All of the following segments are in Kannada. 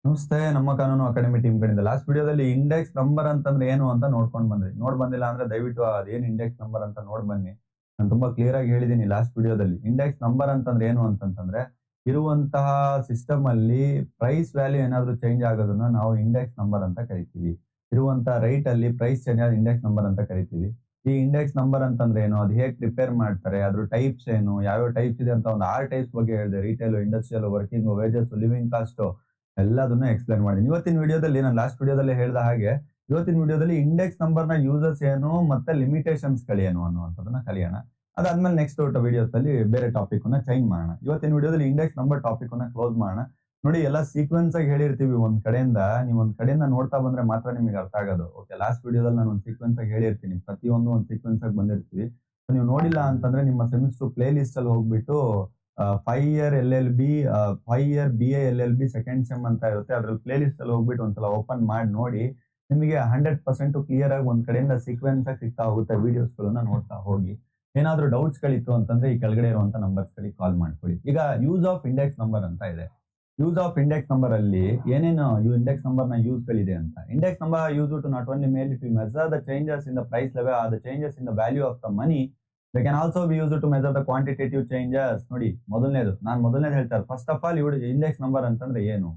ನಮಸ್ತೆ. ನಮ್ಮ ಕಾನೂನು ಅಕಾಡೆಮಿ ಟೀಮ್ ಕಡೆಯಿಂದ ಲಾಸ್ಟ್ ವಿಡಿಯೋದಲ್ಲಿ ಇಂಡೆಕ್ಸ್ ನಂಬರ್ ಅಂತಂದ್ರೆ ಏನು ಅಂತ ನೋಡ್ಕೊಂಡು ಬಂದ್ರಿ. ಬಂದಿಲ್ಲ ಅಂದ್ರೆ ದಯವಿಟ್ಟು ಅದೇನು ಇಂಡೆಕ್ಸ್ ನಂಬರ್ ಅಂತ ನೋಡ್ ಬನ್ನಿ. ನಾನು ತುಂಬಾ ಕ್ಲಿಯರ್ ಆಗಿ ಹೇಳಿದೀನಿ ಲಾಸ್ಟ್ ವಿಡಿಯೋದಲ್ಲಿ. ಇಂಡೆಕ್ಸ್ ನಂಬರ್ ಅಂತಂದ್ರೆ ಏನು ಅಂತಂತಂದ್ರೆ ಇರುವಂತಹ ಸಿಸ್ಟಮ್ ಅಲ್ಲಿ ಪ್ರೈಸ್ ವ್ಯಾಲ್ಯೂ ಏನಾದ್ರೂ ಚೇಂಜ್ ಆಗೋದನ್ನ ನಾವು ಇಂಡೆಕ್ಸ್ ನಂಬರ್ ಅಂತ ಕರಿತೀವಿ. ಇರುವಂತಹ ರೈಟ್ ಅಲ್ಲಿ ಪ್ರೈಸ್ ಚೇಂಜ್ ಆದ ಇಂಡೆಕ್ಸ್ ನಂಬರ್ ಅಂತ ಕರಿತೀವಿ. ಈ ಇಂಡೆಕ್ಸ್ ನಂಬರ್ ಅಂತಂದ್ರೆ ಏನು, ಅದು ಹೇಗೆ ಪ್ರಿಪೇರ್ ಮಾಡ್ತಾರೆ, ಅದ್ರ ಟೈಪ್ಸ್ ಏನು, ಯಾವ್ಯಾವ ಟೈಪ್ಸ್ ಇದೆ ಅಂತ ಒಂದು 6 ಟೈಪ್ಸ್ ಬಗ್ಗೆ ಹೇಳಿದೆ. Retail, industrial, working, wages, living cost ಎಲ್ಲದನ್ನು ಎಕ್ಸ್ಪ್ಲೈನ್ ಮಾಡಿದ್ದೀನಿ. ಇವತ್ತಿನ ವಿಡಿಯೋದಲ್ಲಿ ನಾನು ಲಾಸ್ಟ್ ವಿಡಿಯೋದಲ್ಲಿ ಹೇಳಿದ ಹಾಗೆ ಇವತ್ತಿನ ವಿಡಿಯೋದಲ್ಲಿ ಇಂಡೆಕ್ಸ್ ನಂಬರ್ ನ ಯೂಸಸ್ ಏನು ಮತ್ತೆ ಲಿಮಿಟೇಷನ್ಸ್ ಗಳೇನು ಅನ್ನುವಂಥದ್ದನ್ನ ಕಲಿಯೋಣ. ಅದಾದ್ಮೇಲೆ ನೆಕ್ಸ್ಟ್ ವಿಡಿಯೋಸ್ ಅಲ್ಲಿ ಬೇರೆ ಟಾಪಿಕ್ ಅನ್ನ ಚೇಂಜ್ ಮಾಡೋಣ. ಇವತ್ತಿನ ವಿಡಿಯೋದಲ್ಲಿ ಇಂಡೆಕ್ಸ್ ನಂಬರ್ ಟಾಪಿಕ್ ಅನ್ನ ಕ್ಲೋಸ್ ಮಾಡೋಣ. ನೋಡಿ, ಎಲ್ಲ ಸೀಕ್ವೆನ್ಸ್ ಆಗಿ ಹೇಳಿರ್ತೀವಿ. ಒಂದ್ ಕಡೆಯಿಂದ ನೋಡ್ತಾ ಬಂದ್ರೆ ಮಾತ್ರ ನಿಮಗೆ ಅರ್ಥ ಆಗೋದು. ಓಕೆ, ಲಾಸ್ಟ್ ವಿಡಿಯೋದಲ್ಲಿ ನಾನು ಒಂದು ಸೀಕ್ವೆನ್ಸ್ ಆಗಿ ಹೇಳಿರ್ತೀನಿ. ಪ್ರತಿಯೊಂದು ಒಂದು ಸೀಕ್ವೆನ್ಸ್ ಆಗಿ ಬಂದಿರ್ತೀವಿ. ನೀವು ನೋಡಿಲ್ಲ ಅಂತಂದ್ರೆ ನಿಮ್ಮ ಸೆಮಿಸ್ಟರ್ ಪ್ಲೇ ಲಿಸ್ಟ್ ಅಲ್ಲಿ ಹೋಗ್ಬಿಟ್ಟು 5 year LLB, 5 year BA LLB second sem ಅಂತ ಇರುತ್ತೆ. ಅದ್ರಲ್ಲಿ ಪ್ಲೇ ಲಿಸ್ಟ್ ಅಲ್ಲಿ ಹೋಗ್ಬಿಟ್ಟು ಒಂದ್ಸಲ ಓಪನ್ ಮಾಡಿ ನೋಡಿ. ನಿಮಗೆ 100% ಕ್ಲಿಯರ್ ಆಗಿ ಒಂದ್ ಕಡೆಯಿಂದ ಸೀಕ್ವೆನ್ಸ್ ಆಗಿ ಸಿಗ್ತಾ ಹೋಗುತ್ತೆ. ವಿಡಿಯೋಸ್ ಗಳನ್ನ ನೋಡ್ತಾ ಹೋಗಿ. ಏನಾದ್ರೂ ಡೌಟ್ಸ್ ಗಳಿತ್ತು ಅಂತಂದ್ರೆ ಈ ಕೆಳಗಡೆ ಇರುವಂತ ನಂಬರ್ಸ್ ಗಳಿಗೆ ಕಾಲ್ ಮಾಡ್ಕೊಳ್ಳಿ. ಈಗ ಯೂಸ್ ಆಫ್ ಇಂಡೆಕ್ಸ್ ನಂಬರ್ ಅಂತ ಇದೆ. ಯೂಸ್ ಆಫ್ ಇಂಡೆಕ್ಸ್ ನಂಬರ್ ಅಲ್ಲಿ ಏನೇನು ಇಂಡೆಕ್ಸ್ ನಂಬರ್ ನ ಯೂಸ್ ಗಳಿದೆ ಅಂತ. Index number use to not only mail to measure the changes in the price level or the changes in the value of the money. They can also be use to measure the quantitative changes. ನೋಡಿ, ಮೊದಲನೇದು ಹೇಳ್ತಾರೆ. First of all index number ಅಂತಂದ್ರೆ ಏನು,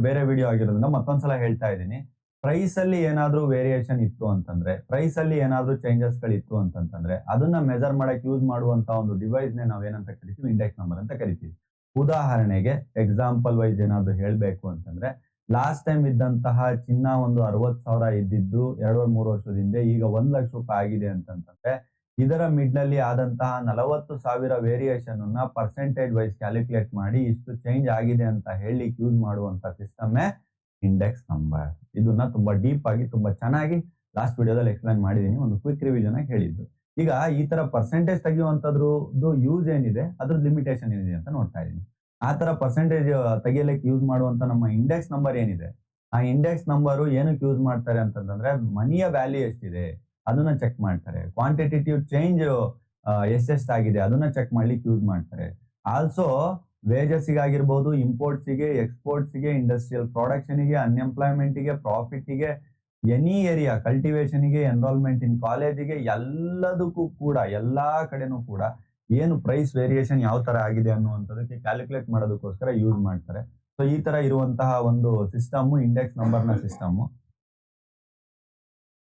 ಬೇರೆ ವಿಡಿಯೋ ಆಗಿರೋದ್ರಿಂದ ಮತ್ತೊಂದ್ಸಲ ಹೇಳ್ತಾ ಇದ್ದೀನಿ. ಪ್ರೈಸ್ ಅಲ್ಲಿ ಏನಾದ್ರೂ ವೇರಿಯೇಷನ್ ಇತ್ತು ಅಂತಂದ್ರೆ, ಪ್ರೈಸ್ ಅಲ್ಲಿ ಏನಾದ್ರೂ ಚೇಂಜಸ್ ಗಳಿತ್ತು ಅಂತಂದ್ರೆ ಅದನ್ನ ಮೆಜರ್ ಮಾಡಕ್ ಯೂಸ್ ಮಾಡುವಂತ ಒಂದು ಡಿವೈಸ್ ನೇ ನಾವೇನಂತ ಕರಿತೀವಿ, ಇಂಡೆಕ್ಸ್ ನಂಬರ್ ಅಂತ ಕರಿತೀವಿ. ಉದಾಹರಣೆಗೆ ಎಕ್ಸಾಂಪಲ್ ವೈಸ್ ಏನಾದ್ರು ಹೇಳ್ಬೇಕು ಅಂತಂದ್ರೆ, ಲಾಸ್ಟ್ ಟೈಮ್ ಇದ್ದಂತಹ ಚಿನ್ನ ಒಂದು 60,000 ಇದ್ದಿದ್ದು 2-3 ವರ್ಷದ ಹಿಂದೆ ಈಗ 1 ಲಕ್ಷ ರೂಪಾಯಿ ಆಗಿದೆ ಅಂತಂದ್ರೆ ಇದರ ಮಿಡ್ಲ್ ಆದಂತಹ 40,000 ವೇರಿಯೇಷನ್ ಅನ್ನ ಪರ್ಸೆಂಟೇಜ್ ವೈಸ್ ಕ್ಯಾಲ್ಕುಲೇಟ್ ಮಾಡಿ ಇಷ್ಟು ಚೇಂಜ್ ಆಗಿದೆ ಅಂತ ಹೇಳಿ ಯೂಸ್ ಮಾಡುವಂತ ಸಿಸ್ಟಮ್ ಇಂಡೆಕ್ಸ್ ನಂಬರ್. ಇದನ್ನ ತುಂಬಾ ಡೀಪ್ ಆಗಿ ತುಂಬಾ ಚೆನ್ನಾಗಿ ಲಾಸ್ಟ್ ವಿಡಿಯೋದಲ್ಲಿ ಎಕ್ಸ್ಪ್ಲೈನ್ ಮಾಡಿದೀನಿ. ಒಂದು ಕ್ವಿಕ್ ರಿವಿಷನ್ ಆಗಿ ಹೇಳಿದ್ದು. ಈಗ ಈ ತರ ಪರ್ಸೆಂಟೇಜ್ ತೆಗೆಯುವಂತದ್ದು ಯೂಸ್ ಏನಿದೆ, ಅದ್ರ ಲಿಮಿಟೇಷನ್ ಏನಿದೆ ಅಂತ ನೋಡ್ತಾ ಇದೀನಿ. ಆ ತರ ಪರ್ಸೆಂಟೇಜ್ ತೆಗಿಯಲಿಕ್ಕೆ ಯೂಸ್ ಮಾಡುವಂತ ನಮ್ಮ ಇಂಡೆಕ್ಸ್ ನಂಬರ್ ಏನಿದೆ, ಆ ಇಂಡೆಕ್ಸ್ ನಂಬರ್ ಏನಕ್ಕೆ ಯೂಸ್ ಮಾಡ್ತಾರೆ ಅಂತಂದ್ರೆ ಮನಿಯ ವ್ಯಾಲ್ಯೂ ಎಷ್ಟಿದೆ ಅದನ್ನ ಚೆಕ್ ಮಾಡ್ತಾರೆ. ಕ್ವಾಂಟಿಟೇಟಿವ್ ಚೇಂಜ್ ಎಷ್ಟೆಷ್ಟಾಗಿದೆ ಅದನ್ನ ಚೆಕ್ ಮಾಡ್ಲಿಕ್ಕೆ ಯೂಸ್ ಮಾಡ್ತಾರೆ. ಆಲ್ಸೋ ವೇಜಸ್ ಆಗಿರ್ಬೋದು, ಇಂಪೋರ್ಟ್ಸ್ ಗೆ, ಎಕ್ಸ್ಪೋರ್ಟ್ಸ್ ಗೆ, ಇಂಡಸ್ಟ್ರಿಯಲ್ ಪ್ರೊಡಕ್ಷನ್ ಗೆ, ಅನ್ಎಂಪ್ಲಾಯ್ಮೆಂಟ್ ಗೆ, ಪ್ರಾಫಿಟ್ ಗೆ, ಎನಿ ಏರಿಯಾ, ಕಲ್ಟಿವೇಶನ್ ಗೆ, ಎನ್ರೋಲ್ಮೆಂಟ್ ಇನ್ ಕಾಲೇಜಿಗೆ, ಎಲ್ಲದಕ್ಕೂ ಕೂಡ ಎಲ್ಲಾ ಕಡೆನೂ ಕೂಡ ಏನು ಪ್ರೈಸ್ ವೇರಿಯೇಷನ್ ಯಾವ ತರ ಆಗಿದೆ ಅನ್ನುವಂಥದಕ್ಕೆ ಕ್ಯಾಲ್ಕುಲೇಟ್ ಮಾಡೋದಕ್ಕೋಸ್ಕರ ಯೂಸ್ ಮಾಡ್ತಾರೆ. ಸೊ ಈ ತರ ಇರುವಂತಹ ಒಂದು ಸಿಸ್ಟಮ್ ಇಂಡೆಕ್ಸ್ ನಂಬರ್ ನ ಸಿಸ್ಟಮ್.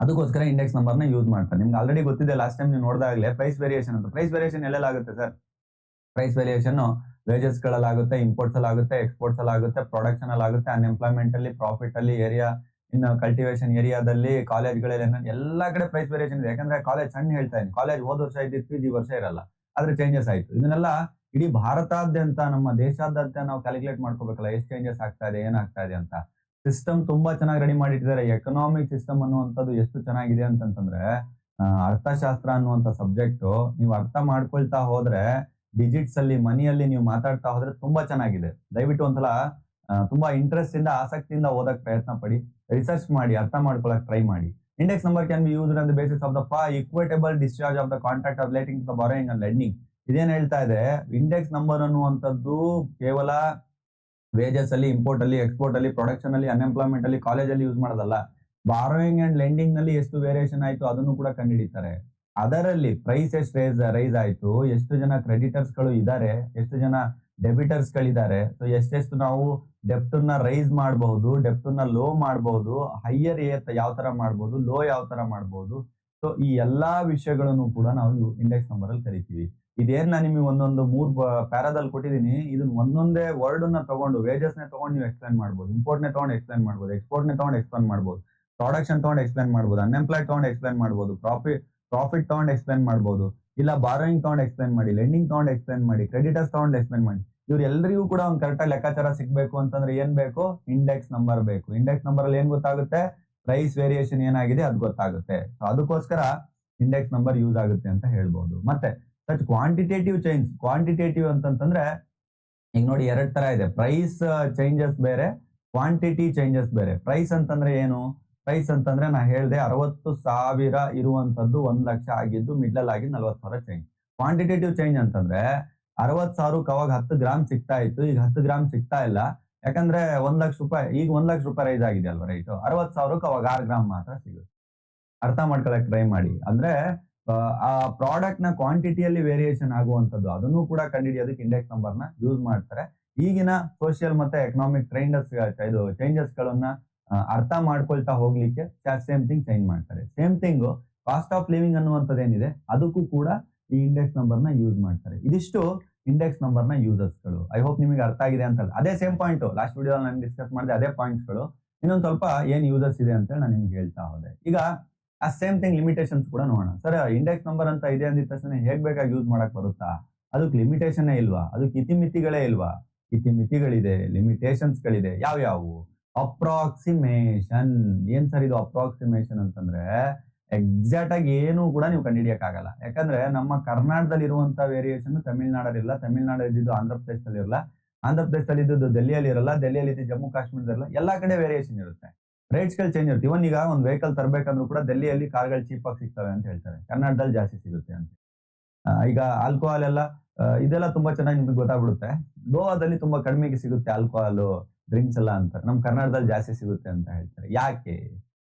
ಅದಕ್ಕೋಸ್ಕರ ಇಂಡೆಕ್ಸ್ ನಂಬರ್ ನ ಯೂಸ್ ಮಾಡ್ತಾರೆ. ನಿಮ್ಗೆ ಆಲ್ರೆಡಿ ಗೊತ್ತಿದೆ, ಲಾಸ್ಟ್ ಟೈಮ್ ನೀವು ನೋಡಿದಾಗಲೇ ಪ್ರೈಸ್ ವೇರಿಯೇಷನ್ ಅಂತ. ಪ್ರೈಸ್ ವೇರಿಯೇಷನ್ ಎಲ್ಲೆಲ್ಲ ಆಗುತ್ತೆ ಸರ್? ಪ್ರೈಸ್ ವೇರಿಯೇಷನ್ ವೇಜಸ್ ಗಳಲ್ಲಿ ಆಗುತ್ತೆ, ಇಂಪೋರ್ಟ್ಸ್ ಅಲ್ಲಿ ಆಗುತ್ತೆ, ಎಕ್ಸ್ಪೋರ್ಟ್ಸ್ ಅಲ್ಲಿ ಆಗುತ್ತೆ, ಪ್ರೊಡಕ್ಷನ್ ಅಲ್ಲಿ ಆಗುತ್ತೆ, ಅನ್ಎಂಪ್ಲಾಯ್ಮೆಂಟ್ ಅಲ್ಲಿ, ಪ್ರಾಫಿಟ್ ಅಲ್ಲಿ, ಏರಿಯಾ ಇನ್ನು ಕಲ್ಟಿವೇಶನ್ ಏರಿಯಾದಲ್ಲಿ, ಕಾಲೇಜ್ಗಳಲ್ಲಿ ಎಲ್ಲಾ ಕಡೆ ಪ್ರೈಸ್ ವೇರಿಯೇಷನ್ ಇದೆ. ಯಾಕಂದ್ರೆ ಕಾಲೇಜ್ ಸಣ್ಣ ಹೇಳ್ತಾ ಇದ್ದೀನಿ, ಕಾಲೇಜ್ ಹೋದ ವರ್ಷ ಇದ್ದಿತ್ತು, ಈ ವರ್ಷ ಇರಲ್ಲ, ಆದ್ರೆ ಚೇಂಜಸ್ ಆಯ್ತು. ಇದನ್ನೆಲ್ಲ ಇಡೀ ಭಾರತಾದ್ಯಂತ, ನಮ್ಮ ದೇಶಾದ್ಯಂತ ನಾವು ಕ್ಯಾಲ್ಕುಲೇಟ್ ಮಾಡ್ಕೋಬೇಕಲ್ಲ, ಎಷ್ಟು ಚೇಂಜಸ್ ಆಗ್ತಾ ಇದೆ, ಏನಾಗ್ತಾ ಇದೆ ಅಂತ. ಸಿಸ್ಟಮ್ ತುಂಬಾ ಚೆನ್ನಾಗಿ ರೆಡಿ ಮಾಡಿಟ್ಟಿದ್ದಾರೆ. ಎಕನಾಮಿಕ್ ಸಿಸ್ಟಮ್ ಅನ್ನುವಂಥದ್ದು ಎಷ್ಟು ಚೆನ್ನಾಗಿದೆ ಅಂತಂತಂದ್ರೆ, ಅರ್ಥಶಾಸ್ತ್ರ ಅನ್ನುವಂಥ ಸಬ್ಜೆಕ್ಟ್ ನೀವು ಅರ್ಥ ಮಾಡ್ಕೊಳ್ತಾ ಹೋದ್ರೆ, ಡಿಜಿಟ್ಸ್ ಅಲ್ಲಿ, ಮನಿಯಲ್ಲಿ ನೀವು ಮಾತಾಡ್ತಾ ಹೋದ್ರೆ ತುಂಬಾ ಚೆನ್ನಾಗಿದೆ. ದಯವಿಟ್ಟು ಒಂದ್ಸಲ ತುಂಬಾ ಇಂಟ್ರೆಸ್ಟ್ ಇಂದ, ಆಸಕ್ತಿಯಿಂದ ಓದಕ್ ಪ್ರಯತ್ನ ಪಡಿ, ರಿಸರ್ಚ್ ಮಾಡಿ, ಅರ್ಥ ಮಾಡ್ಕೊಳಕ್ ಟ್ರೈ ಮಾಡಿ. Index number can be used on the basis of the equitable discharge of the contract of relating to the borrowing and lending. ಇದೇನ್ ಹೇಳ್ತಾ ಇದೆ, ಇಂಡೆಕ್ಸ್ ನಂಬರ್ ಅನ್ನುವಂಥದ್ದು ಕೇವಲ ವೇಜಸ್ ಅಲ್ಲಿ, ಇಂಪೋರ್ಟ್ ಅಲ್ಲಿ, ಎಕ್ಸ್ಪೋರ್ಟ್ ಅಲ್ಲಿ, ಪ್ರೊಡಕ್ಷನ್ ಅಲ್ಲಿ, ಅನ್ಎಂಪ್ಲಾಯ್ಮೆಂಟ್ ಅಲ್ಲಿ, ಕಾಲೇಜ್ ಅಲ್ಲಿ ಯೂಸ್ ಮಾಡೋದಲ್ಲ. ಬಾರೋಯಿಂಗ್ ಅಂಡ್ ಲೆಂಡಿಂಗ್ ನಲ್ಲಿ ಎಷ್ಟು ವೇರಿಯೇಷನ್ ಆಯ್ತು ಅದನ್ನು ಕೂಡ ಕಂಡುಹಿಡಿತಾರೆ. ಅದರಲ್ಲಿ ಪ್ರೈಸ್ ಎಷ್ಟು ರೈಸ್ ಆಯ್ತು, ಎಷ್ಟು ಜನ ಕ್ರೆಡಿಟರ್ಸ್ ಗಳು ಇದ್ದಾರೆ, ಎಷ್ಟು ಜನ ಡೆಬಿಟರ್ಸ್ ಗಳಿದ್ದಾರೆ, ಸೊ ಎಷ್ಟೆಷ್ಟು ನಾವು ಡೆಪ್ಟ್ ನ ರೈಸ್ ಮಾಡಬಹುದು, ಡೆಪ್ಟ್ ನ ಲೋ ಮಾಡಬಹುದು, ಹೈಯರ್ ಯಾವ ತರ ಮಾಡಬಹುದು, ಲೋ ಯಾವ ತರ ಮಾಡಬಹುದು. ಸೊ ಈ ಎಲ್ಲಾ ವಿಷಯಗಳನ್ನು ಕೂಡ ನಾವು ಇಂಡೆಕ್ಸ್ ನಂಬರ್ ಅಲ್ಲಿ ಕರಿತೀವಿ. ಇದೇನ್ ನಾನು ನಿಮಗೆ ಒಂದೊಂದು 3 ಪ್ಯಾರಾದಲ್ಲಿ ಕೊಟ್ಟಿದ್ದೀನಿ. ಇದನ್ನ ಒಂದೊಂದೇ ವರ್ಡ್ ನ ತಗೊಂಡು, ವೇಜಸ್ ನೇ ತಗೊಂಡು ನೀವು ಎಕ್ಸ್ಪ್ಲೈನ್ ಮಾಡಬಹುದು, ಇಂಪೋರ್ಟ್ ನೇ ತಗೊಂಡು ಎಕ್ಸ್ಪ್ಲೈನ್ ಮಾಡಬಹುದು, ಎಕ್ಸ್ಪೋರ್ಟ್ ನೇ ತಗೊಂಡು ಎಕ್ಸ್ಪ್ಲೈನ್ ಮಾಡಬಹುದು, ಪ್ರೊಡಕ್ಷನ್ ತಗೊಂಡು ಎಕ್ಸ್ಪ್ಲೈನ್ ಮಾಡಬಹುದು, ಅನ್ಎಂಪ್ಲಾಯ್ಡ್ ತಗೊಂಡು ಎಕ್ಸ್ಪ್ಲೈನ್ ಮಾಡಬಹುದು, ಪ್ರಾಫಿಟ್ ತಗೊಂಡು ಎಕ್ಸ್ಪ್ಲೈನ್ ಮಾಡಬಹುದು, ಇಲ್ಲ ಬಾರೋಯಿಂಗ್ ತಗೊಂಡು ಎಕ್ಸ್ಪ್ಲೈನ್ ಮಾಡಿ, ಲೆಂಡಿಂಗ್ ತಗೊಂಡು ಎಕ್ಸ್ಪ್ಲೈನ್ ಮಾಡಿ, ಕ್ರೆಡಿಟರ್ಸ್ ತಗೊಂಡು ಎಕ್ಸ್ಪ್ಲೈನ್ ಮಾಡಿ. ಇವ್ರೆಲ್ಲರಿಗೂ ಕೂಡ ಒಂದು ಕರೆಕ್ಟ್ ಲೆಕ್ಕಾಚಾರ ಸಿಗ್ಬೇಕು ಅಂತಂದ್ರೆ ಏನ್ ಬೇಕು, ಇಂಡೆಕ್ಸ್ ನಂಬರ್ ಬೇಕು. ಇಂಡೆಕ್ಸ್ ನಂಬರ್ ಅಲ್ಲಿ ಏನ್ ಗೊತ್ತಾಗುತ್ತೆ, ಪ್ರೈಸ್ ವೇರಿಯೇಷನ್ ಏನಾಗಿದೆ ಅದು ಗೊತ್ತಾಗುತ್ತೆ. ಸೊ ಅದಕ್ಕೋಸ್ಕರ ಇಂಡೆಕ್ಸ್ ನಂಬರ್ ಯೂಸ್ ಆಗುತ್ತೆ ಅಂತ ಹೇಳ್ಬಹುದು. ಮತ್ತೆ ಸಚ್ ಕ್ವಾಂಟಿಟೇಟಿವ್ ಚೇಂಜ್, ಕ್ವಾಂಟಿಟೇಟಿವ್ ಅಂತಂದ್ರೆ ಈಗ ನೋಡಿ 2 ತರ ಇದೆ. ಪ್ರೈಸ್ ಚೇಂಜಸ್ ಬೇರೆ, ಕ್ವಾಂಟಿಟಿ ಚೇಂಜಸ್ ಬೇರೆ. ಪ್ರೈಸ್ ಅಂತಂದ್ರೆ ಏನು, ಪ್ರೈಸ್ ಅಂತಂದ್ರೆ ನಾ ಹೇಳ್ದೆ 60,000 ಇರುವಂತದ್ದು 1 ಲಕ್ಷ ಆಗಿದ್ದು ಮಿಡ್ಲ್ ಆಗಿ 40,000 ಚೇಂಜ್. ಕ್ವಾಂಟಿಟೇಟಿವ್ ಚೇಂಜ್ ಅಂತಂದ್ರೆ 60,000 ಅವಾಗ 10 ಗ್ರಾಮ್ ಸಿಗ್ತಾ ಇತ್ತು, ಈಗ 10 ಗ್ರಾಮ್ ಸಿಗ್ತಾ ಇಲ್ಲ. ಯಾಕಂದ್ರೆ 1 ಲಕ್ಷ ರೂಪಾಯಿ, ಈಗ 1 ಲಕ್ಷ ರೂಪಾಯಿ ರೈಸ್ ಆಗಿದೆ ಅಲ್ವಾ ರೈಟ್, 60,000ಕ್ಕೆ ಅವಾಗ 6 ಗ್ರಾಮ್ ಮಾತ್ರ ಸಿಗುತ್ತೆ. ಅರ್ಥ ಮಾಡ್ಕೊಳಕ್ ಟ್ರೈ ಮಾಡಿ. ಅಂದ್ರೆ ಆ ಪ್ರಾಡಕ್ಟ್ ನ ಕ್ವಾಂಟಿಟಿಯಲ್ಲಿ ವೇರಿಯೇಷನ್ ಆಗುವಂತದ್ದು, ಅದನ್ನು ಕೂಡ ಕಂಡುಹಿಡಿಯೋದಕ್ಕೆ ಇಂಡೆಕ್ಸ್ ನಂಬರ್ ನ ಯೂಸ್ ಮಾಡ್ತಾರೆ. ಈಗಿನ ಸೋಷಿಯಲ್ ಮತ್ತೆ ಎಕನಾಮಿಕ್ ಇದು ಚೇಂಜಸ್ ಗಳನ್ನ ಅರ್ಥ ಮಾಡ್ಕೊಳ್ತಾ ಹೋಗ್ಲಿಕ್ಕೆ ಸೇಮ್ ಥಿಂಗ್ ಚೇಂಜ್ ಮಾಡ್ತಾರೆ. Same thing cost of living ಅನ್ನುವಂಥದ್ದು ಏನಿದೆ ಅದಕ್ಕೂ ಕೂಡ ಈ ಇಂಡೆಕ್ಸ್ ನಂಬರ್ ನ ಯೂಸ್ ಮಾಡ್ತಾರೆ. ಇದಿಷ್ಟು ಇಂಡೆಕ್ಸ್ ನಂಬರ್ ನ ಯೂಸರ್ಸ್ ಗಳು. ಐ ಹೋಪ್ ನಿಮಗೆ ಅರ್ಥ ಆಗಿದೆ ಅಂತ. ಅದೇ ಸೇಮ್ ಪಾಯಿಂಟ್ ಲಾಸ್ಟ್ ವಿಡಿಯೋ ನಾನು ಡಿಸ್ಕಸ್ ಮಾಡಿದೆ, ಅದೇ ಪಾಯಿಂಟ್ಸ್ ಗಳು ಇನ್ನೊಂದು ಸ್ವಲ್ಪ ಏನ್ ಯೂಸರ್ಸ್ ಇದೆ ಅಂತ ನಾನು ನಿಮ್ಗೆ ಹೇಳ್ತಾ ಹೋದೆ. ಈಗ ಆ ಸೇಮ್ ಥಿಂಗ್ ಲಿಮಿಟೇಷನ್ಸ್ ಕೂಡ ನೋಡೋಣ. ಸರ್ ಇಂಡೆಕ್ಸ್ ನಂಬರ್ ಅಂತ ಇದೆ ಅಂದಿದ ತಕ್ಷಣ ಹೇಗ್ ಬೇಕಾಗಿ ಯೂಸ್ ಮಾಡಕ್ ಬರುತ್ತಾ? ಅದಕ್ಕೆ ಲಿಮಿಟೇಷನ್ ಇಲ್ವಾ? ಅದಕ್ಕೆ ಇತಿಮಿತಿಗಳೇ ಇಲ್ವಾ? ಇತಿಮಿತಿಗಳಿದೆ, ಲಿಮಿಟೇಷನ್ಸ್ ಗಳಿದೆ. ಯಾವ್ಯಾವು? ಅಪ್ರಾಕ್ಸಿಮೇಷನ್. ಏನ್ ಸರ್ ಇದು ಅಪ್ರಾಕ್ಸಿಮೇಷನ್ ಅಂತಂದ್ರೆ ಎಕ್ಸಾಕ್ಟ್ ಆಗಿ ಏನು ಕೂಡ ನೀವು ಕಂಡುಹಿಡಿಯಕ್ ಆಗಲ್ಲ. ಯಾಕಂದ್ರೆ ನಮ್ಮ ಕರ್ನಾಟಕದಲ್ಲಿ ಇರುವಂತ ವೇರಿಯೇಷನ್ ತಮಿಳ್ನಾಡಲ್ಲಿ ಇರಲ್ಲ, ತಮಿಳ್ನಾಡಲ್ಲಿ ಇದ್ದಿದ್ದು ಆಂಧ್ರ ಪ್ರದೇಶದಲ್ಲಿ ಇರಲ್ಲ, ಆಂಧ್ರ ಪ್ರದೇಶದಲ್ಲಿ ಇದ್ದು ದೆಹಲಿಯಲ್ಲಿ ಇರಲ್ಲ, ದೆಹಲಿಯಲ್ಲಿ ಇದ್ದು ಜಮ್ಮು ಕಾಶ್ಮೀರದಲ್ಲ, ಎಲ್ಲಾ ಕಡೆ ವೇರಿಯೇಷನ್ ಇರುತ್ತೆ. ರೇಟ್ಸ್ ಗಳು ಚೇಂಜ್ ಇರುತ್ತೆ. ಇವನ್ ಈಗ ಒಂದು ವೆಹಿಕಲ್ ತರಬೇಕಂದ್ರೂ ಕೂಡ ಡೆಲ್ಲಿಯಲ್ಲಿ ಕಾರ್ಗಳು ಚೀಪ್ ಆಗಿ ಸಿಗ್ತವೆ ಅಂತ ಹೇಳ್ತಾರೆ, ಕರ್ನಾಟಕದಲ್ಲಿ ಜಾಸ್ತಿ ಸಿಗುತ್ತೆ ಅಂತ. ಈಗ ಆಲ್ಕೋಹಾಲ್ ಎಲ್ಲ ಇದೆಲ್ಲ ತುಂಬಾ ಚೆನ್ನಾಗಿ ನಿಮ್ಗೆ ಗೊತ್ತಾಗ್ಬಿಡುತ್ತೆ. ಗೋವಾದಲ್ಲಿ ತುಂಬಾ ಕಡಿಮೆಗೆ ಸಿಗುತ್ತೆ ಆಲ್ಕೋಹಾಲ್ ಡ್ರಿಂಕ್ಸ್ ಎಲ್ಲ ಅಂತಾರೆ, ನಮ್ ಕರ್ನಾಟಕದಲ್ಲಿ ಜಾಸ್ತಿ ಸಿಗುತ್ತೆ ಅಂತ ಹೇಳ್ತಾರೆ. ಯಾಕೆ?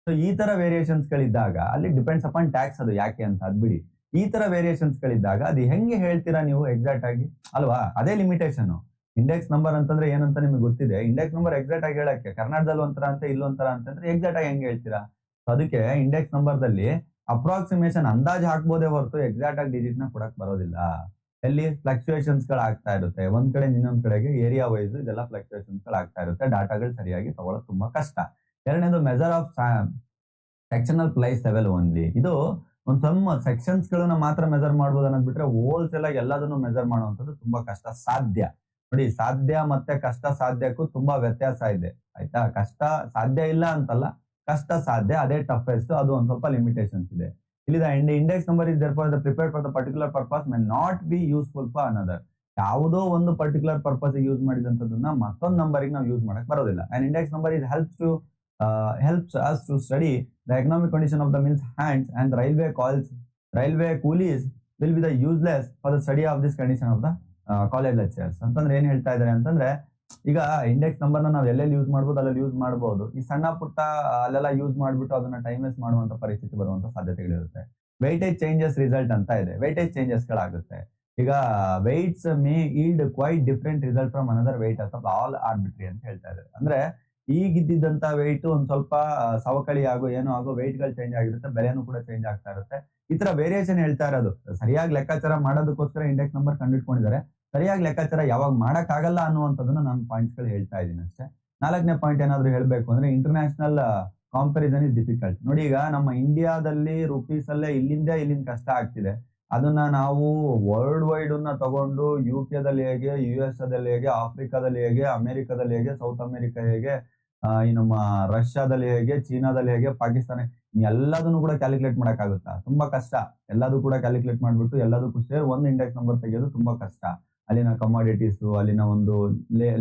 ಸೊ ಈ ತರ ವೇರಿಯೇಷನ್ಸ್ ಗಳಿದ್ದಾಗ ಅಲ್ಲಿ ಡಿಪೆಂಡ್ಸ್ ಅಪಾನ್ ಟ್ಯಾಕ್ಸ್, ಅದು ಯಾಕೆ ಅಂತ ಅದ್ ಬಿಡಿ. ಈ ತರ ವೇರಿಯೇಷನ್ಸ್ ಗಳಿದ್ದಾಗ ಅದು ಹೆಂಗೆ ಹೇಳ್ತೀರಾ ನೀವು ಎಕ್ಸಾಕ್ಟ್ ಆಗಿ, ಅಲ್ವಾ? ಅದೇ ಲಿಮಿಟೇಷನ್. ಇಂಡೆಕ್ಸ್ ನಂಬರ್ ಅಂತಂದ್ರೆ ಏನಂತ ನಿಮ್ಗೆ ಗೊತ್ತಿದೆ. ಇಂಡೆಕ್ಸ್ ನಂಬರ್ ಎಕ್ಸಾಕ್ಟ್ ಆಗಿ ಹೇಳಕ್ಕೆ ಕರ್ನಾಟಕದಲ್ಲಿ ಒಂಥರ ಅಂತ ಇಲ್ಲೊಂಥರ ಅಂತಂದ್ರೆ ಎಕ್ಸಾಕ್ಟ್ ಆಗಿ ಹೆಂಗೆ ಹೇಳ್ತೀರಾ? ಅದಕ್ಕೆ ಇಂಡೆಕ್ಸ್ ನಂಬರ್ ದಲ್ಲಿ ಅಪ್ರಾಕ್ಸಿಮೇಷನ್ ಅಂದಾಜು ಹಾಕ್ಬೋದೇ ಹೊರತು ಎಕ್ಸಾಕ್ಟ್ ಆಗಿ ಡಿಜಿಟ್ ನ ಕೊಡಕ್ ಬರೋದಿಲ್ಲ. ಎಲ್ಲಿ ಫ್ಲಕ್ಚುಯೇಷನ್ಸ್ ಗಳು ಆಗ್ತಾ ಇರುತ್ತೆ, ಒಂದ್ ಕಡೆ ಇನ್ನೊಂದ್ ಕಡೆಗೆ ಏರಿಯಾ ವೈಸ್ ಇದೆಲ್ಲ ಫ್ಲಕ್ಚುಯೇಷನ್ಸ್ ಗಳು ಆಗ್ತಾ ಇರುತ್ತೆ. ಡಾಟಾಗಳು ಸರಿಯಾಗಿ ತಗೊಳ್ಳೋದು ತುಂಬಾ ಕಷ್ಟ. ಎರಡನೇದು measure of sectional price level only. ಇದು ಒಂದ್ ಸಮ್ ಸೆಕ್ಷನ್ಸ್ ಗಳನ್ನ ಮಾತ್ರ ಮೆಜರ್ ಮಾಡ್ಬೋದು ಅನ್ನೋದ್ ಬಿಟ್ರೆ ಹೋಲ್ಸೇಲ್ ಆಗಿ ಎಲ್ಲದನ್ನು ಮೆಜರ್ ಮಾಡುವಂತದ್ದು ತುಂಬಾ ಕಷ್ಟ ಸಾಧ್ಯ. ನೋಡಿ, ಸಾಧ್ಯ ಮತ್ತೆ ಕಷ್ಟ ಸಾಧ್ಯಕ್ಕೂ ತುಂಬಾ ವ್ಯತ್ಯಾಸ ಇದೆ, ಆಯ್ತಾ? ಕಷ್ಟ ಸಾಧ್ಯ ಇಲ್ಲ ಅಂತಲ್ಲ, ಕಷ್ಟ ಸಾಧ್ಯ ಅದೇ ಟಫೆಸ್ಟ್. ಅದು ಒಂದ್ ಸ್ವಲ್ಪ ಲಿಮಿಟೇಷನ್ಸ್ ಇದೆ. ಇಲ್ಲಿ index number is therefore prepared for the particular purpose may not be useful for another. ಯಾವುದೋ ಒಂದು ಪರ್ಟಿಕ್ಯುಲರ್ ಪರ್ಪಸ್ ಯೂಸ್ ಮಾಡಿದಂತದನ್ನ ಮತ್ತೊಂದು ನಂಬರಿಗೆ ನಾವು ಯೂಸ್ ಮಾಡಕ್ ಬರೋದಿಲ್ಲ. And index number is helps us to study the economic condition of the mill's hands, and railway coolies will be the useless for the study of this condition of the college lectures. ಅಂತಂದ್ರೆ ಏನ್ ಹೇಳ್ತಾ ಇದಾರೆ ಅಂತಂದ್ರೆ, ಈಗ ಇಂಡೆಕ್ಸ್ ನಂಬರ್ ನಾವು ಎಲ್ಲೆಲ್ಲಿ ಯೂಸ್ ಮಾಡ್ಬೋದು ಅಲ್ಲೆಲ್ಲಿ ಯೂಸ್ ಮಾಡಬಹುದು. ಈ ಸಣ್ಣ ಪುಟ್ಟ ಅಲ್ಲೆಲ್ಲ ಯೂಸ್ ಮಾಡ್ಬಿಟ್ಟು ಅದನ್ನ ಟೈಮ್ ವೇಸ್ಟ್ ಮಾಡುವಂತ ಪರಿಸ್ಥಿತಿ ಬರುವಂತ ಸಾಧ್ಯತೆಗಳಿರುತ್ತೆ. ವೆಯ್ಟೇಜ್ ಚೇಂಜಸ್ ರಿಸಲ್ಟ್ ಅಂತ ಇದೆ, ವೆಯ್ಟೇಜ್ ಚೇಂಜಸ್ ಗಳಾಗುತ್ತೆ. ಈಗ weights may yield quite different result from another weight of all arbitrary ಅಂತ ಹೇಳ್ತಾ ಇದ್ದಾರೆ. ಅಂದ್ರೆ ಈಗಿದ್ದಂತ ವೆಯ್ಟ್ ಒಂದ್ ಸ್ವಲ್ಪ ಸವಕಳಿ ಆಗೋ ಏನೋ ಆಗೋ ವೆಯ್ಟ್ ಗಳು ಚೇಂಜ್ ಆಗಿರುತ್ತೆ, ಬೆಲೆನೂ ಕೂಡ ಚೇಂಜ್ ಆಗ್ತಾ ಇರುತ್ತೆ. ಈ ತರ ವೇರಿಯೇಷನ್ ಹೇಳ್ತಾ ಇರೋದು ಸರಿಯಾಗಿ ಲೆಕ್ಕಾಚಾರ ಮಾಡೋದಕ್ಕೋಸ್ಕರ ಇಂಡೆಕ್ಸ್ ನಂಬರ್ ಕಂಡುಹಿಡ್ಕೊಂಡಿದ್ದಾರೆ. ಸರಿಯಾಗಿ ಲೆಕ್ಕಾಚಾರ ಯಾವಾಗ ಮಾಡಕ್ ಆಗಲ್ಲ ಅನ್ನುವಂಥದ್ದನ್ನ ನಾನು ಪಾಯಿಂಟ್ಸ್ ಗಳು ಹೇಳ್ತಾ ಇದ್ದೀನಿ ಅಷ್ಟೇ. 4ನೇ ಪಾಯಿಂಟ್ ಏನಾದ್ರು ಹೇಳ್ಬೇಕು ಅಂದ್ರೆ, ಇಂಟರ್ನ್ಯಾಷನಲ್ ಕಾಂಪರಿಸನ್ ಇಸ್ ಡಿಫಿಕಲ್ಟ್. ನೋಡಿ, ಈಗ ನಮ್ಮ ಇಂಡಿಯಾದಲ್ಲಿ ರುಪೀಸ್ ಅಲ್ಲೇ ಇಲ್ಲಿಂದ ಕಷ್ಟ ಆಗ್ತಿದೆ. ಅದನ್ನ ನಾವು ವರ್ಲ್ಡ್ ವೈಡ್ ತಗೊಂಡು ಯುಕೆದಲ್ಲಿ ಹೇಗೆ, US ದಲ್ಲಿ ಹೇಗೆ, ಆಫ್ರಿಕಾದಲ್ಲಿ ಹೇಗೆ, ಅಮೆರಿಕದಲ್ಲಿ ಹೇಗೆ, ಸೌತ್ ಅಮೆರಿಕಾ ಹೇಗೆ, ಈ ನಮ್ಮ ರಷ್ಯಾದಲ್ಲಿ ಹೇಗೆ, ಚೀನಾದಲ್ಲಿ ಹೇಗೆ, ಪಾಕಿಸ್ತಾನ, ಎಲ್ಲದನ್ನು ಕೂಡ ಕ್ಯಾಲ್ಕುಲೇಟ್ ಮಾಡಕ್ ಆಗುತ್ತಾ? ತುಂಬಾ ಕಷ್ಟ. ಎಲ್ಲದೂ ಕೂಡ ಕ್ಯಾಲ್ಕುಲೇಟ್ ಮಾಡ್ಬಿಟ್ಟು ಎಲ್ಲದಕ್ಕೂ ಸೇರಿ ಒಂದು ಇಂಡೆಕ್ಸ್ ನಂಬರ್ ತೆಗೆಯೋದು ತುಂಬಾ ಕಷ್ಟ. ಅಲ್ಲಿನ ಕಮಾಡಿಟೀಸ್, ಅಲ್ಲಿನ ಒಂದು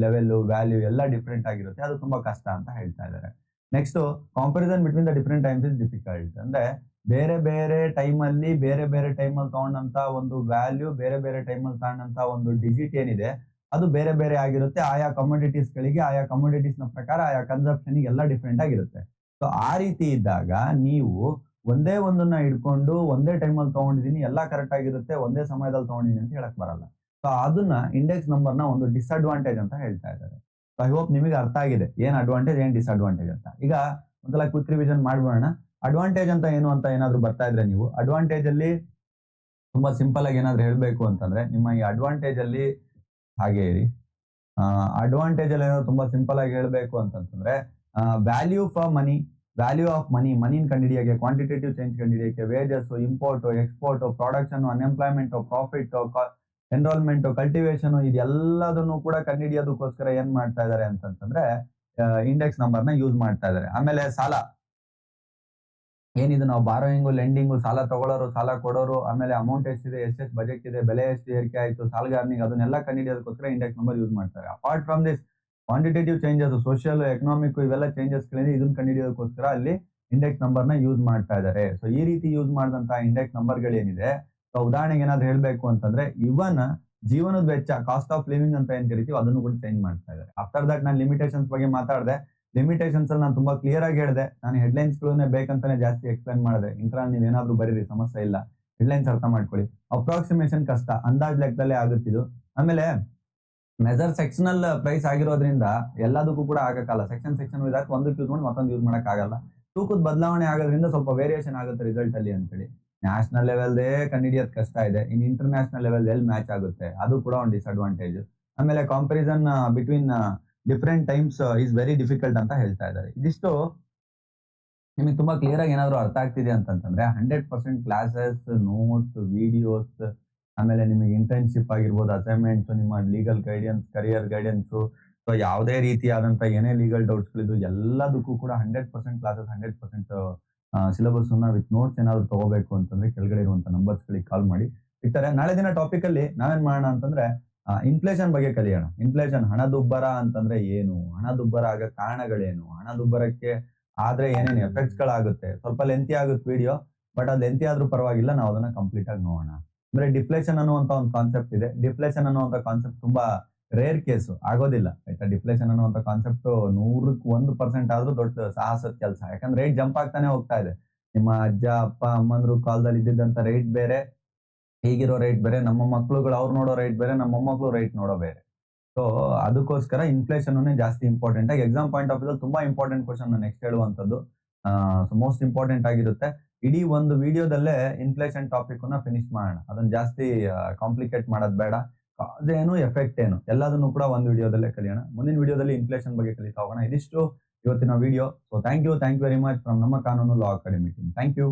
ಲೆವೆಲ್ ವ್ಯಾಲ್ಯೂ ಎಲ್ಲ ಡಿಫ್ರೆಂಟ್ ಆಗಿರುತ್ತೆ, ಅದು ತುಂಬಾ ಕಷ್ಟ ಅಂತ ಹೇಳ್ತಾ ಇದ್ದಾರೆ. Next, comparison between the different times is difficult. ಅಂದ್ರೆ ಬೇರೆ ಬೇರೆ ಟೈಮಲ್ಲಿ ತಗೊಂಡಂತ ಒಂದು ವ್ಯಾಲ್ಯೂ, ಬೇರೆ ಬೇರೆ ಟೈಮಲ್ಲಿ ತಗೊಂಡಂತ ಒಂದು ಡಿಜಿಟ್ ಏನಿದೆ ಅದು ಬೇರೆ ಬೇರೆ ಆಗಿರುತ್ತೆ. ಆಯಾ ಕಮೋಡಿಟೀಸ್ ಗಳಿಗೆ, ಆಯಾ ಕಮೋಡಿಟೀಸ್ ನ ಪ್ರಕಾರ, ಆಯಾ ಕನ್ಸಪ್ಷನ್ ಎಲ್ಲ ಡಿಫ್ರೆಂಟ್ ಆಗಿರುತ್ತೆ. ಸೊ ಆ ರೀತಿ ಇದ್ದಾಗ ನೀವು ಒಂದೇ ಒಂದನ್ನ ಇಟ್ಕೊಂಡು ಒಂದೇ ಟೈಮಲ್ಲಿ ತಗೊಂಡಿದೀನಿ, ಎಲ್ಲಾ ಕರೆಕ್ಟ್ ಆಗಿರುತ್ತೆ, ಒಂದೇ ಸಮಯದಲ್ಲಿ ತಗೊಂಡಿದ್ದೀನಿ ಅಂತ ಹೇಳಕ್ ಬರಲ್ಲ. ಸೊ ಅದನ್ನ ಇಂಡೆಕ್ಸ್ ನಂಬರ್ ನ ಒಂದು ಡಿಸ್ಅಡ್ವಾಂಟೇಜ್ ಅಂತ ಹೇಳ್ತಾ ಇದ್ದಾರೆ. ಸೊ ಐ ಹೋಪ್ ನಿಮಗೆ ಅರ್ಥ ಆಗಿದೆ ಏನ್ ಅಡ್ವಾಂಟೇಜ್ ಏನ್ ಡಿಸ್ಅಡ್ವಾಂಟೇಜ್ ಅಂತ. ಈಗ ಒಂದ್ಸಲ ಕ್ವಿಕ್ ರಿವಿಷನ್ ಮಾಡ್ಬೋಣ. ಅಡ್ವಾಂಟೇಜ್ ಅಂತ ಏನು ಅಂತ ಏನಾದ್ರು ಬರ್ತಾ ಇದ್ರೆ ನೀವು, ಅಡ್ವಾಂಟೇಜ್ ಅಲ್ಲಿ ತುಂಬಾ ಸಿಂಪಲ್ ಆಗಿ ಏನಾದ್ರು ಹೇಳ್ಬೇಕು ಅಂತಂದ್ರೆ, ನಿಮ್ಮ ಈ ಅಡ್ವಾಂಟೇಜ್ ಅಲ್ಲಿ ಹಾಗೆ ಇರಿ. ಅಡ್ವಾಂಟೇಜ್ ಅಲ್ಲಿ ಏನಾದ್ರು ತುಂಬಾ ಸಿಂಪಲ್ ಆಗಿ ಹೇಳ್ಬೇಕು ಅಂತಂದ್ರೆ, value for money, value of ಮನಿನ್ ಕಂಡುಹಿಡಿಯೋಕೆ, ಕ್ವಾಂಟಿಟೇಟಿವ್ ಚೇಂಜ್ ಕಂಡುಹಿಡಿಯೋಕೆ, wages, import, export, production, unemployment, profit, enrolment, cultivation, ಇದೆಲ್ಲದನ್ನು ಕೂಡ ಕಂಡುಹಿಡಿಯೋದಕ್ಕೋಸ್ಕರ ಏನ್ ಮಾಡ್ತಾ ಇದಾರೆ ಅಂತಂದ್ರೆ ಇಂಡೆಕ್ಸ್ ನಂಬರ್ ನ ಯೂಸ್ ಮಾಡ್ತಾ ಇದಾರೆ. ಆಮೇಲೆ ಸಾಲ ಏನಿದೆ, ನಾವು ಬಾರೋಯಿಂಗು, ಲೆಂಡಿಂಗು, ಸಾಲ ತಗೊಳ್ಳೋರು, ಸಾಲ ಕೊಡೋರು, ಆಮೇಲೆ ಅಮೌಂಟ್ ಎಷ್ಟಿದೆ, ಎಷ್ಟೆಷ್ಟು ಬಜೆಟ್ ಇದೆ, ಬೆಲೆ ಎಷ್ಟು ಏರಿಕೆ ಆಯ್ತು, ಸಾಲಗಾರನಿಗೆ, ಅದನ್ನೆಲ್ಲ ಕಂಡುಹಿಡಿಯೋದಕ್ಕೋಸ್ಕರ ಇಂಡೆಕ್ಸ್ ನಂಬರ್ ಯೂಸ್ ಮಾಡ್ತಾರೆ. Apart from this quantitative changes, social, economic, ಇವೆಲ್ಲ ಚೇಂಜಸ್ ಗಳಿಂದ ಇದನ್ನ ಕಂಡುಹಿಡಿಯೋದಕ್ಕೋಸ್ಕರ ಅಲ್ಲಿ ಇಂಡೆಕ್ಸ್ ನಂಬರ್ ನ ಯೂಸ್ ಮಾಡ್ತಾ ಇದ್ದಾರೆ. ಸೊ ಈ ರೀತಿ ಯೂಸ್ ಮಾಡಿದಂತಹ ಇಂಡೆಕ್ಸ್ ನಂಬರ್ ಗಳೇನಿದೆ, ಸೊ ಉದಾಹರಣೆಗೆ ಏನಾದ್ರು ಹೇಳ್ಬೇಕು ಅಂತಂದ್ರೆ, ಇವನ್ ಜೀವನದ ವೆಚ್ಚ ಕಾಸ್ಟ್ ಆಫ್ ಲಿವಿಂಗ್ ಅಂತ ಏನ್ ಕರಿತೀವಿ ಅದನ್ನು ಕೂಡ ಚೇಂಜ್ ಮಾಡ್ತಾ ಇದ್ದಾರೆ. ಆಫ್ಟರ್ ದಟ್ ನಾನು ಲಿಮಿಟೇಷನ್ಸ್ ಬಗ್ಗೆ ಮಾತಾಡಿದೆ. ಲಿಮಿಟೇಷನ್ಸ್ ಅಲ್ಲಿ ನಾನು ತುಂಬಾ ಕ್ಲಿಯರ್ ಆಗಿ ಹೇಳಿದೆ. ನಾನು ಹೆಡ್ಲೈನ್ಸ್ ಗಳನ್ನೇ ಬೇಕಂತಾನೆ ಜಾಸ್ತಿ ಎಕ್ಸ್ಪ್ಲೈನ್ ಮಾಡಿದೆ. ಇಂಟ್ರಾಲ್ ನೀವ್ ಏನಾದ್ರೂ ಬರೀರಿ, ಸಮಸ್ಯೆ ಇಲ್ಲ. ಹೆಡ್ಲೈನ್ಸ್ ಅರ್ಥ ಮಾಡ್ಕೊಳ್ಳಿ. ಅಪ್ರಾಕ್ಸಿಮೇಷನ್ ಕಷ್ಟ, ಅಂದಾಜ್ ಲೆಕ್ಕದಲ್ಲೇ ಆಗುತ್ತಿದ್ದು. ಆಮೇಲೆ ಮೆಜರ್ ಸೆಕ್ಷನಲ್ ಪ್ರೈಸ್ ಆಗಿರೋದ್ರಿಂದ ಎಲ್ಲದಕ್ಕೂ ಕೂಡ ಆಗಕ್ಕಲ್ಲ. ಸೆಕ್ಷನ್ ಇದಾಕ್ ಒಂದಕ್ಕೆ ಯೂಸ್ ಮಾಡಿ ಮತ್ತೊಂದು ಯೂಸ್ ಮಾಡಕ್ ಆಗಲ್ಲ. ತೂಕದ ಬದಲಾವಣೆ ಆಗೋದ್ರಿಂದ ಸ್ವಲ್ಪ ವೇರಿಯೇಷನ್ ಆಗುತ್ತೆ ರಿಸಲ್ಟ್ ಅಲ್ಲಿ ಅಂತೇಳಿ. ನ್ಯಾಷನಲ್ ಲೆವೆಲ್ದೇ ಕಂಡುಹಿಡಿಯೋದ್ ಕಷ್ಟ ಇದೆ, ಇನ್ ಇಂಟರ್ನ್ಯಾಷನಲ್ ಲೆವೆಲ್ ಎಲ್ಲಿ ಮ್ಯಾಚ್ ಆಗುತ್ತೆ ಅದು ಕೂಡ ಒಂದು ಡಿಸ್ಅಡ್ವಾಂಟೇಜ್. ಆಮೇಲೆ comparison between different times is very difficult ಅಂತ ಹೇಳ್ತಾ ಇದ್ದಾರೆ. ಇದಿಷ್ಟು ನಿಮಗೆ ತುಂಬಾ ಕ್ಲಿಯರ್ ಆಗಿ ಏನಾದ್ರು ಅರ್ಥ ಆಗ್ತಿದೆ ಅಂತಂತಂದ್ರೆ 100% ಕ್ಲಾಸಸ್, ನೋಟ್ಸ್, ವಿಡಿಯೋಸ್, ಆಮೇಲೆ ನಿಮಗೆ ಇಂಟರ್ನ್ಶಿಪ್ ಆಗಿರ್ಬೋದು, ಅಸೈನ್ಮೆಂಟ್ಸ್, ನಿಮ್ಮ legal guidance, career guidance, so ಯಾವುದೇ ರೀತಿಯಾದಂತ ಏನೇ ಲೀಗಲ್ ಡೌಟ್ಸ್ ಗಳಿದ್ದು ಎಲ್ಲದಕ್ಕೂ ಕೂಡ 100% ಕ್ಲಾಸಸ್, 100% ಸಿಲೆಬಸ್ ವಿತ್ ನೋಟ್ಸ್ ಏನಾದ್ರು ತಗೋಬೇಕು ಅಂತಂದ್ರೆ ಕೆಳಗಡೆ ಇರುವಂತ ನಂಬರ್ಸ್ ಗಳಿಗೆ ಕಾಲ್ ಮಾಡಿ ಸಿಗ್ತಾರೆ. ನಾಳೆ ದಿನ ಟಾಪಿಕ್ ಅಲ್ಲಿ ನಾವೇನ್ ಮಾಡೋಣ ಅಂತಂದ್ರೆ ಇನ್ಫ್ಲೇಷನ್ ಬಗ್ಗೆ ಕಲಿಯೋಣ. ಇನ್ಫ್ಲೇಷನ್, ಹಣದುಬ್ಬರ ಅಂತಂದ್ರೆ ಏನು, ಹಣದುಬ್ಬರ ಆಗ ಕಾರಣಗಳೇನು, ಹಣದುಬ್ಬರಕ್ಕೆ ಆದ್ರೆ ಏನೇನು ಎಫೆಕ್ಟ್ಸ್ ಗಳಾಗುತ್ತೆ. ಸ್ವಲ್ಪ ಲೆಂತಿ ಆಗುತ್ತೆ ವಿಡಿಯೋ, ಬಟ್ ಅದು ಲೆಂತಿ ಆದ್ರೂ ಪರವಾಗಿಲ್ಲ, ನಾವು ಅದನ್ನ ಕಂಪ್ಲೀಟ್ ಆಗಿ ನೋಡೋಣ. ಅಂದ್ರೆ ಡಿಫ್ಲೇಷನ್ ಅನ್ನುವಂತ ಒಂದು ಕಾನ್ಸೆಪ್ಟ್ ಇದೆ. ಡಿಫ್ಲೇಷನ್ ಅನ್ನುವಂತ ಕಾನ್ಸೆಪ್ಟ್ ತುಂಬಾ ರೇರ್ ಕೇಸು, ಆಗೋದಿಲ್ಲ ಆಯ್ತಾ. ಡಿಫ್ಲೇಷನ್ ಅನ್ನುವಂತ ಕಾನ್ಸೆಪ್ಟ್ 100% ಆದ್ರೂ ದೊಡ್ಡ ಸಾಹಸದ ಕೆಲಸ. ಯಾಕಂದ್ರೆ ರೇಟ್ ಜಂಪ್ ಆಗ್ತಾನೆ ಹೋಗ್ತಾ ಇದೆ. ನಿಮ್ಮ ಅಜ್ಜ ಅಪ್ಪ ಅಮ್ಮಂದ್ರು ಕಾಲದಲ್ಲಿ ಇದ್ದಿದ್ದಂತ ರೇಟ್ ಬೇರೆ, ಈಗಿರೋ ರೇಟ್ ಬೇರೆ, ನಮ್ಮ ಮಕ್ಳುಗಳು ಅವ್ರು ನೋಡೋ ರೇಟ್ ಬೇರೆ, ನಮ್ಮ ಮೊಮ್ಮಕ್ಳು ರೇಟ್ ನೋಡೋ ಬೇರೆ. ಸೊ ಅದಕ್ಕೋಸ್ಕರ ಇನ್ಫ್ಲೇಷನ್ ಜಾಸ್ತಿ ಇಂಪಾರ್ಟೆಂಟ್ ಆಗಿ ಎಕ್ಸಾಮ್ ಪಾಯಿಂಟ್ ಆಫ್ ವ್ಯೂ ತುಂಬಾ ಇಂಪಾರ್ಟೆಂಟ್ ಕ್ವಶನ್ ನಾನು ನೆಕ್ಸ್ಟ್ ಹೇಳುವಂತದ್ದು. ಸೊ ಮೋಸ್ಟ್ ಇಂಪಾರ್ಟೆಂಟ್ ಆಗಿರುತ್ತೆ. ಇಡೀ ಒಂದು ವಿಡಿಯೋದಲ್ಲೇ ಇನ್ಫ್ಲೇಷನ್ ಟಾಪಿಕ್ ಫಿನಿಶ್ ಮಾಡೋಣ. ಅದನ್ನ ಜಾಸ್ತಿ ಕಾಂಪ್ಲಿಕೇಟ್ ಮಾಡೋದ್ ಬೇಡ. ಅದೇನು ಎಫೆಕ್ಟ್ ಏನು ಎಲ್ಲದನ್ನು ಕೂಡ ಒಂದು ವಿಡಿಯೋದಲ್ಲೇ ಕಲಿಯೋಣ. ಮುಂದಿನ ವಿಡಿಯೋದಲ್ಲಿ ಇನ್ಫ್ಲೇಷನ್ ಬಗ್ಗೆ ಕಲಿತಾ ಹೋಗೋಣ. ಇದಿಷ್ಟು ಇವತ್ತಿನ video. So thank you very much from ನಮ್ಮ Kanoonu law academy team. Thank you.